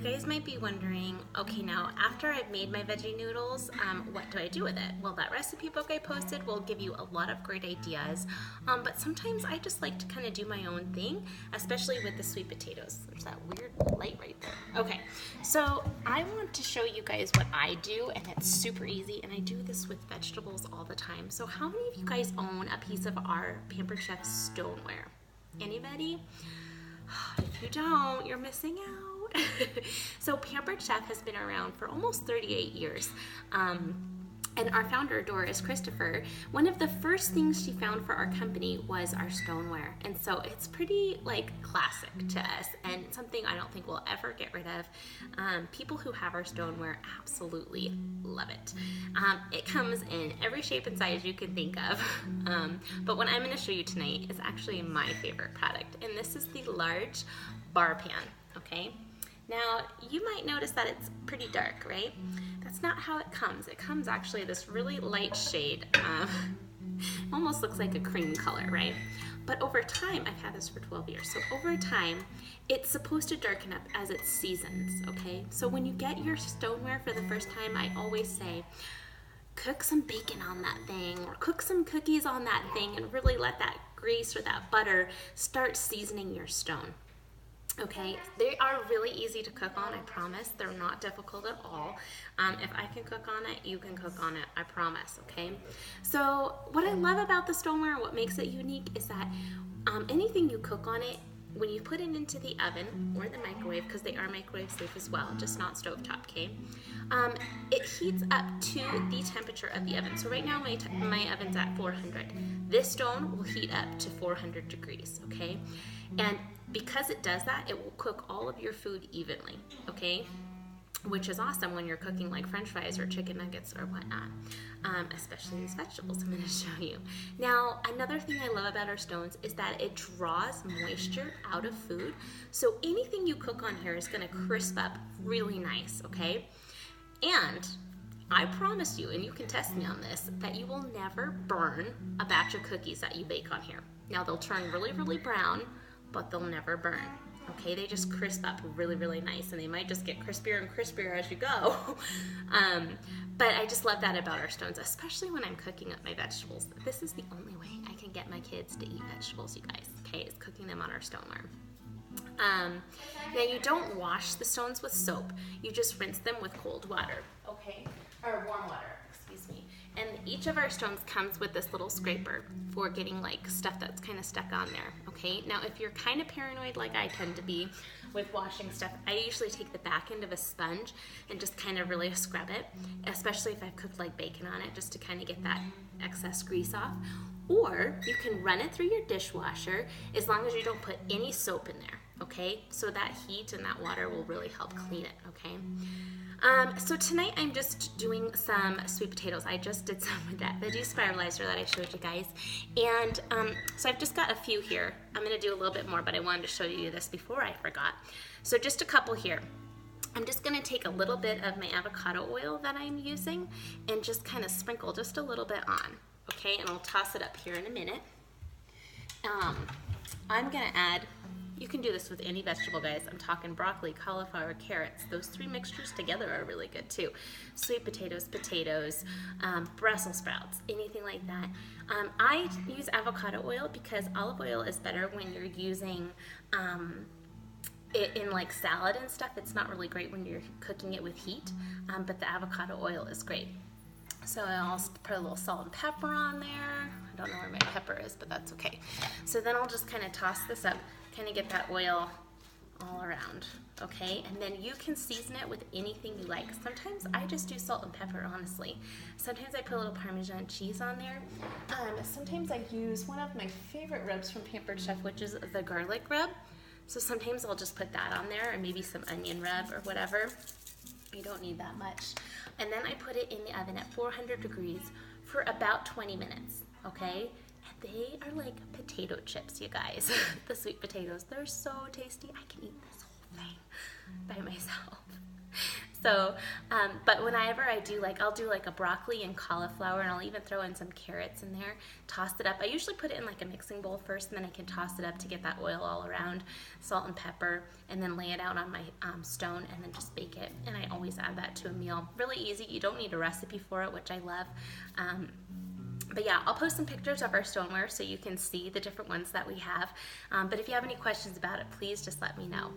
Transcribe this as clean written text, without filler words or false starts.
guys might be wondering, okay, now after I've made my veggie noodles, what do I do with it? Well, that recipe book I posted will give you a lot of great ideas, but sometimes I just like to kind of do my own thing, especially with the sweet potatoes. There's that weird light right there. Okay, so I want to show you guys what I do, and it's super easy, and I do this with vegetables all the time. So how many of you guys own a piece of our Pampered Chef stoneware? Anybody? If you don't, you're missing out. So Pampered Chef has been around for almost 38 years. And our founder, Doris Christopher, one of the first things she found for our company was our stoneware. And so it's pretty classic to us and something I don't think we'll ever get rid of. People who have our stoneware absolutely love it. It comes in every shape and size you can think of. But what I'm going to show you tonight is actually my favorite product. And this is the large bar pan, okay? Now, you might notice that it's pretty dark, right? That's not how it comes. It comes actually this really light shade. Almost looks like a cream color, right? But over time, I've had this for 12 years, so over time, it's supposed to darken up as it seasons, okay? So when you get your stoneware for the first time, I always say, cook some bacon on that thing, or cook some cookies on that thing, and really let that grease or that butter start seasoning your stone. Okay, they are really easy to cook on, I promise. They're not difficult at all. If I can cook on it, you can cook on it, I promise, okay? So what I love about the stoneware, what makes it unique, is that anything you cook on it, when you put it into the oven or the microwave, because they are microwave safe as well, just not stovetop, okay? It heats up to the temperature of the oven. So right now my oven's at 400. This stone will heat up to 400 degrees, okay? And because it does that, it will cook all of your food evenly, okay? Which is awesome when you're cooking like French fries or chicken nuggets or whatnot, especially these vegetables I'm going to show you. Now, another thing I love about our stones is that it draws moisture out of food. So anything you cook on here is going to crisp up really nice, okay? And I promise you, and you can test me on this, that you will never burn a batch of cookies that you bake on here. Now, they'll turn really, really brown, but they'll never burn. Okay, they just crisp up really, really nice, and they might just get crispier and crispier as you go. But I just love that about our stones, especially when I'm cooking up my vegetables. This is the only way I can get my kids to eat vegetables, you guys, okay, is cooking them on our stoneware. Now, you don't wash the stones with soap. You just rinse them with cold water, okay, or warm water, excuse me. And each of our stones comes with this little scraper for getting stuff that's kind of stuck on there, okay? Now, if you're kind of paranoid like I tend to be with washing stuff, I usually take the back end of a sponge and just kind of really scrub it, especially if I've cooked bacon on it, just to kind of get that excess grease off. Or you can run it through your dishwasher as long as you don't put any soap in there, okay? So that heat and that water will really help clean it, okay? So tonight I'm just doing some sweet potatoes. I just did some with that veggie spiralizer that I showed you guys. And so I've just got a few here. I'm gonna do a little bit more, but I wanted to show you this before I forgot. So just a couple here. I'm just gonna take a little bit of my avocado oil that I'm using and just kind of sprinkle just a little bit on, okay? And I'll toss it up here in a minute. I'm gonna add, you can do this with any vegetable, guys. I'm talking broccoli, cauliflower, carrots. Those three mixtures together are really good too. Sweet potatoes, Brussels sprouts, anything like that. I use avocado oil because olive oil is better when you're using it in salad and stuff. It's not really great when you're cooking it with heat, but the avocado oil is great. So I'll put a little salt and pepper on there. I don't know where my pepper is, but that's okay. So then I'll just kind of toss this up, kind of get that oil all around, okay? And then you can season it with anything you like. Sometimes I just do salt and pepper, honestly. Sometimes I put a little Parmesan cheese on there. Sometimes I use one of my favorite rubs from Pampered Chef, which is the garlic rub. So sometimes I'll just put that on there, or maybe some onion rub or whatever. You don't need that much. And then I put it in the oven at 400 degrees for about 20 minutes, okay? And they are like potato chips, you guys. The sweet potatoes, they're so tasty. I can eat this whole thing by myself. So, but whenever I do, like, I'll do like a broccoli and cauliflower, and I'll even throw in some carrots in there, toss it up. I usually put it in like a mixing bowl first, and then I can toss it up to get that oil all around, salt and pepper, and then lay it out on my stone and then just bake it. And I always add that to a meal. Really easy. You don't need a recipe for it, which I love. But yeah, I'll post some pictures of our stoneware so you can see the different ones that we have. But if you have any questions about it, please just let me know.